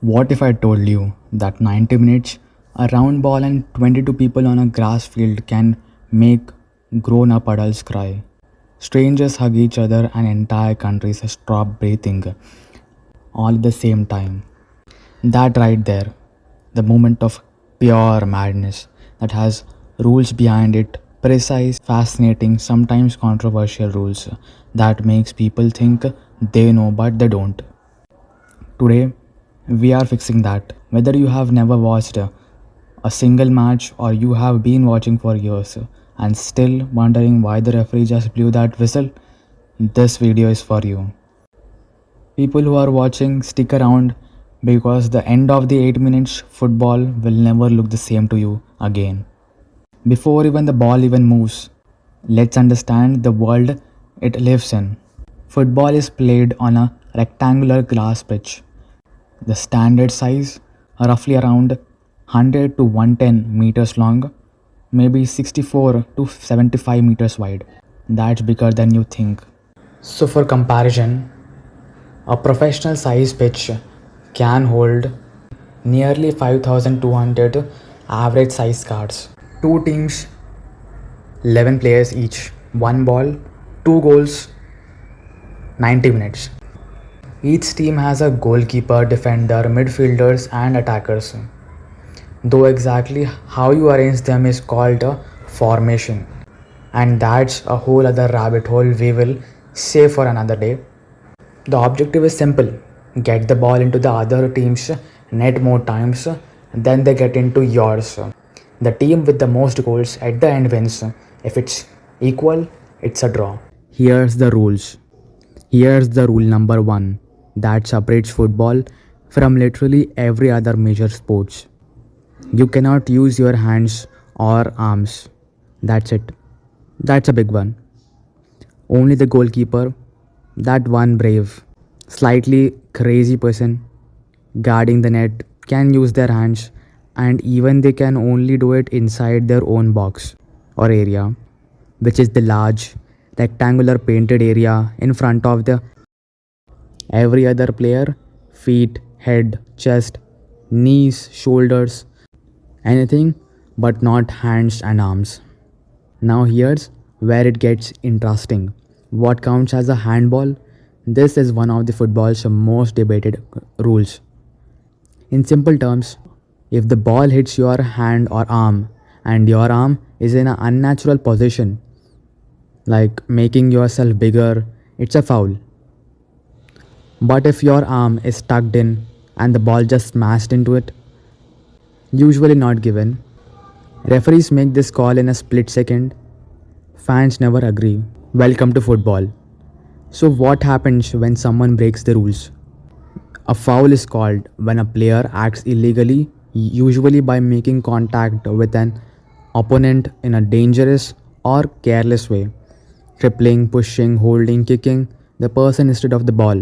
What if I told you that 90 minutes, a round ball, and 22 people on a grass field can make grown up adults cry? Strangers hug each other and entire countries stop breathing all at the same time. That right there, the moment of pure madness that has rules behind it, precise, fascinating, sometimes controversial rules that makes people think they know but they don't. Today, we are fixing that. Whether you have never watched a single match or you have been watching for years and still wondering why the referee just blew that whistle, this video is for you. People who are watching, stick around because the end of the 8 minutes football will never look the same to you again. Before even the ball even moves, let's understand the world it lives in. Football is played on a rectangular grass pitch. The standard size, roughly around 100 to 110 meters long, maybe 64 to 75 meters wide. That's bigger than you think. So, for comparison, a professional size pitch can hold nearly 5,200 average size cards. Two teams, 11 players each, one ball, two goals, 90 minutes. Each team has a goalkeeper, defender, midfielders, and attackers. Though exactly how you arrange them is called a formation. And that's a whole other rabbit hole we will save for another day. The objective is simple: get the ball into the other team's net more times than they get into yours. The team with the most goals at the end wins. If it's equal, it's a draw. Here's the rules. Here's the rule number 1 that separates football from literally every other major sports. You cannot use your hands or arms. That's it. That's a big one. Only the goalkeeper, that one brave, slightly crazy person guarding the net, can use their hands, and even they can only do it inside their own box or area, which is the large rectangular painted area in front of the every other player: feet, head, chest, knees, shoulders, anything but not hands and arms. Now here's where it gets interesting. What counts as a handball? This is one of the football's most debated rules. In simple terms, if the ball hits your hand or arm and your arm is in an unnatural position, like making yourself bigger, it's a foul. But if your arm is tucked in and the ball just smashed into it, usually not given. Referees make this call in a split second. Fans never agree. Welcome to football. So, what happens when someone breaks the rules? A foul is called when a player acts illegally, usually by making contact with an opponent in a dangerous or careless way. Tripling, pushing, holding, kicking the person instead of the ball.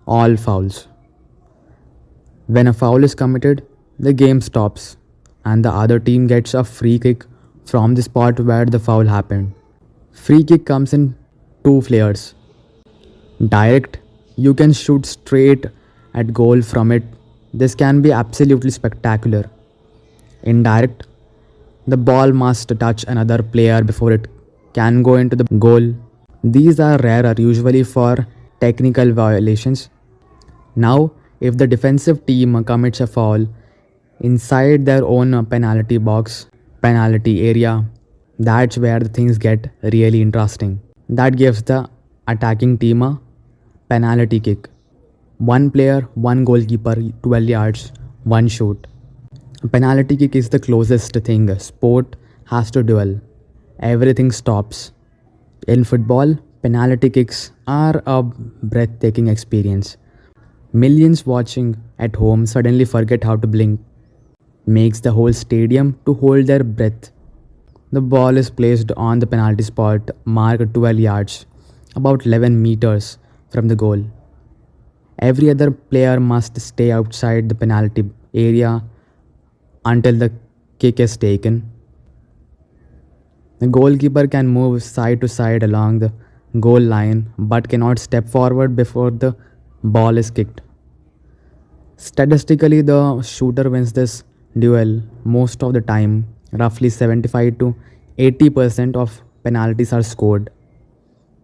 All fouls. When a foul is committed, the game stops and the other team gets a free kick from the spot where the foul happened. Free kick comes in two flares. Direct, you can shoot straight at goal from it. This can be absolutely spectacular. Indirect, the ball must touch another player before it can go into the goal. These are rarer, usually for technical violations. Now, if the defensive team commits a foul inside their own penalty box, penalty area, that's where the things get really interesting. That gives the attacking team a penalty kick. One player, one goalkeeper, 12 yards, one shoot. A penalty kick is the closest thing a sport has to duel. Everything stops. In football, penalty kicks are a breathtaking experience. Millions watching at home suddenly forget how to blink. Makes the whole stadium to hold their breath. The ball is placed on the penalty spot marked 12 yards, about 11 meters from the goal. Every other player must stay outside the penalty area until the kick is taken. The goalkeeper can move side to side along the goal line but cannot step forward before the ball is kicked. Statistically, the shooter wins this duel most of the time. Roughly 75 to 80% of penalties are scored.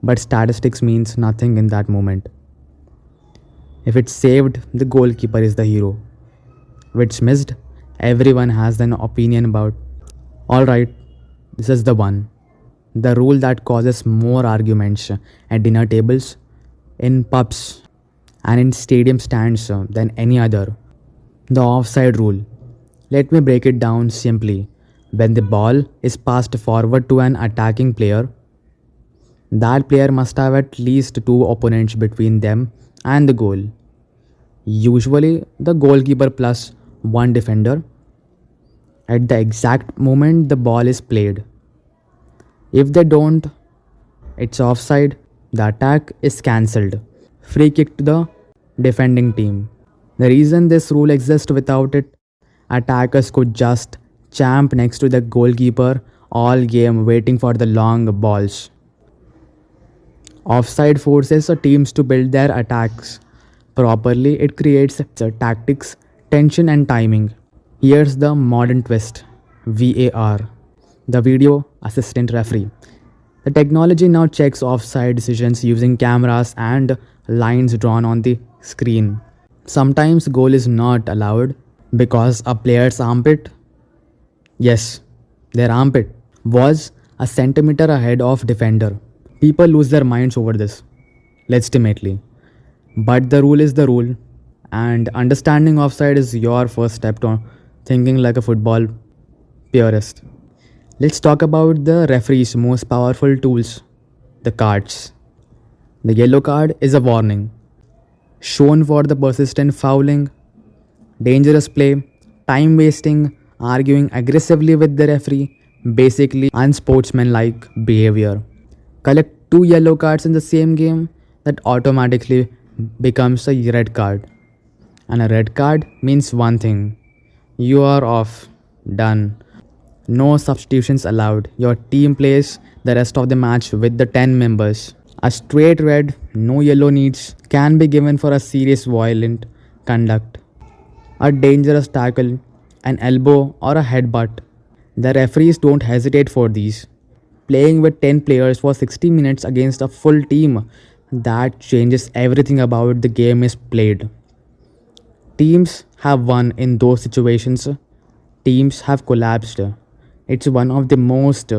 But statistics means nothing in that moment. If it's saved, the goalkeeper is the hero. If it's missed, everyone has an opinion about. Alright, this is the one. The rule that causes more arguments at dinner tables, in pubs, and in stadium stands than any other. The offside rule. Let me break it down simply. When the ball is passed forward to an attacking player, that player must have at least two opponents between them and the goal. Usually, the goalkeeper plus one defender at the exact moment the ball is played. If they don't, it's offside, the attack is cancelled. Free kick to the defending team. The reason this rule exists, without it, attackers could just champ next to the goalkeeper all game waiting for the long balls. Offside forces teams to build their attacks properly. It creates tactics, tension, and timing. Here's the modern twist: VAR, the video assistant referee. The technology now checks offside decisions using cameras and lines drawn on the screen. Sometimes goal is not allowed because a player's armpit, yes, their armpit, was a centimeter ahead of defender. People lose their minds over this, legitimately. But the rule is the rule, and understanding offside is your first step to thinking like a football purist. Let's talk about the referee's most powerful tools, the cards. The yellow card is a warning, shown for the persistent fouling, dangerous play, time wasting, arguing aggressively with the referee, basically unsportsmanlike behavior. Collect two yellow cards in the same game, that automatically becomes a red card. And a red card means one thing: you are off, done. No substitutions allowed. Your team plays the rest of the match with the 10 members. A straight red, no yellow needs, can be given for a serious violent conduct, a dangerous tackle, an elbow, or a headbutt. The referees don't hesitate for these. Playing with 10 players for 60 minutes against a full team, that changes everything about the game is played. Teams have won in those situations, teams have collapsed. It's one of the most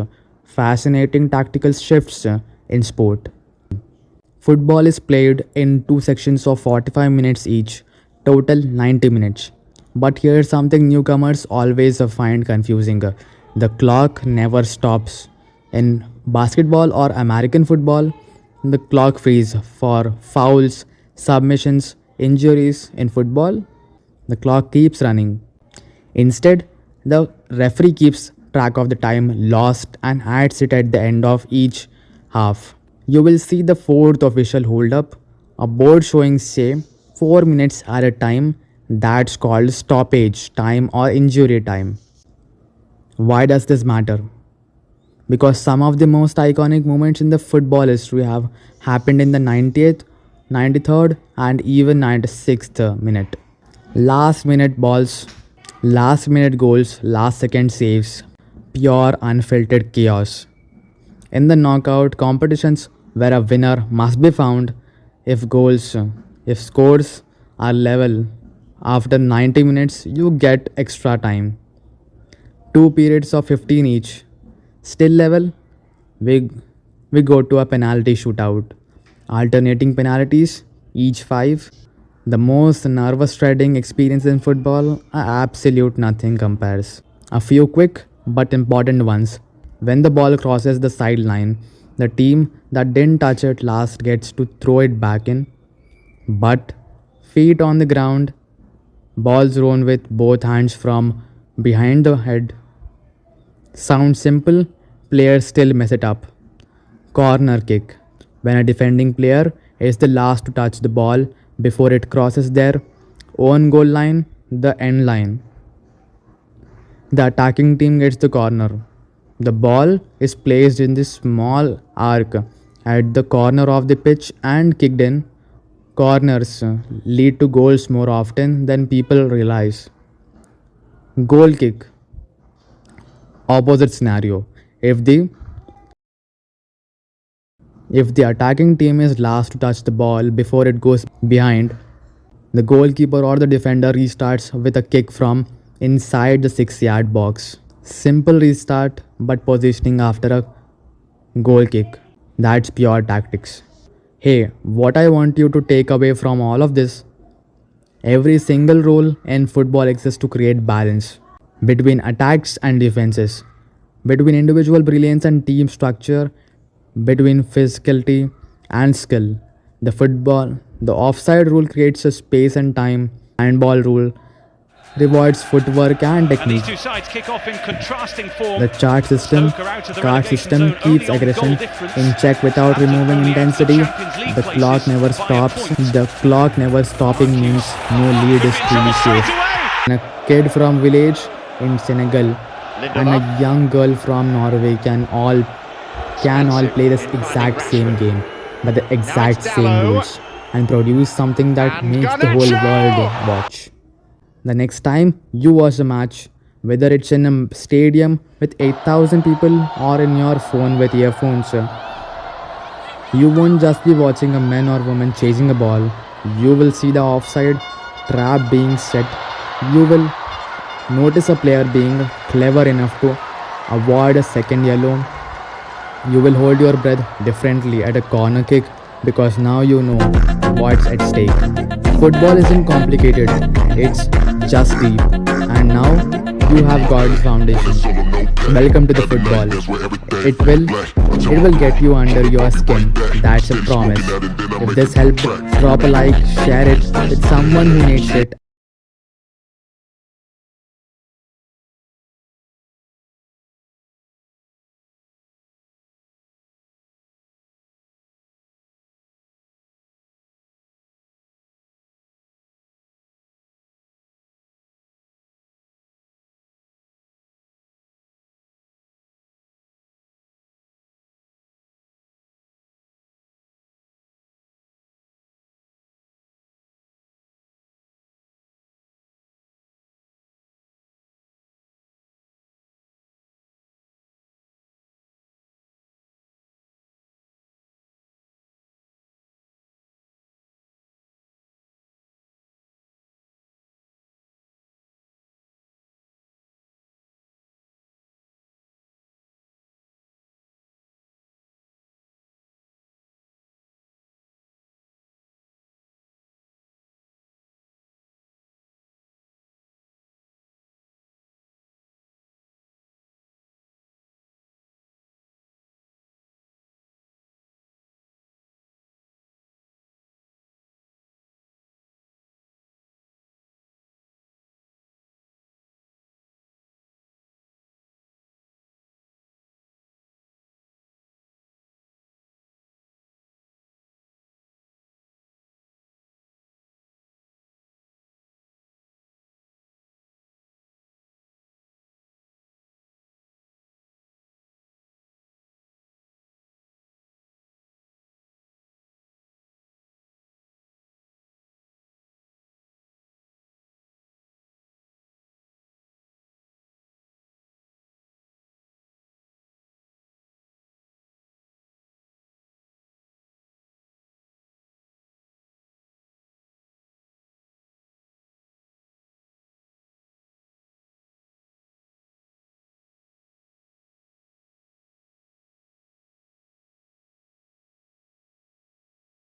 fascinating tactical shifts in sport. Football is played in two sections of 45 minutes each, total 90 minutes. But here's something newcomers always find confusing: the clock never stops. In basketball or American football, the clock freeze for fouls, submissions, injuries. In football, the clock keeps running. Instead, the referee keeps track of the time lost and adds it at the end of each half. You will see the fourth official hold up, a board showing, say, 4 minutes at a time. That's called stoppage time or injury time. Why does this matter? Because some of the most iconic moments in the football history have happened in the 90th, 93rd, and even 96th minute. Last minute balls, last minute goals, last second saves, pure unfiltered chaos. In the knockout competitions where a winner must be found, if scores are level after 90 minutes, you get extra time. Two periods of 15 each. Still level, we, we go to a penalty shootout. Alternating penalties, each 5. The most nervous treading experience in football, absolute nothing compares. A few quick but important ones. When the ball crosses the sideline, the team that didn't touch it last gets to throw it back in. But feet on the ground, balls thrown with both hands from behind the head. Sounds simple, players still mess it up. Corner kick. When a defending player is the last to touch the ball before it crosses their own goal line, the end line. The attacking team gets the corner. The ball is placed in this small arc at the corner of the pitch and kicked in. Corners lead to goals more often than people realize. Goal kick, opposite scenario. If the if the attacking team is last to touch the ball before it goes behind, the goalkeeper or the defender restarts with a kick from inside the 6-yard box. Simple restart but positioning after a goal kick. That's pure tactics. Hey, what I want you to take away from all of this, every single role in football exists to create balance between attacks and defenses, between individual brilliance and team structure, between physicality and skill. The offside rule creates a space and time. Handball rule rewards footwork and And these technique. two sides kick off in contrasting form. The Stoke are out of the card relegation system zone keeps only on aggression goal difference. in check without After removing only out of the intensity. Champions League The places clock never via stops. points. The clock never stopping means no lead is truly Straight safe. away. And a kid from village in Senegal and a young girl from Norway can all play this exact same game, but the exact same rules, and produce something that makes the whole world watch. The next time you watch a match, whether it's in a stadium with 8,000 people or in your phone with earphones, you won't just be watching a man or woman chasing a ball. You will see the offside trap being set. You will notice a player being clever enough to avoid a second yellow. You will hold your breath differently at a corner kick because now you know what's at stake. Football isn't complicated, it's just deep. And now you have God's foundation. Welcome to the football. It will get you under your skin. That's a promise. If this helped, drop a like, share it with someone who needs it,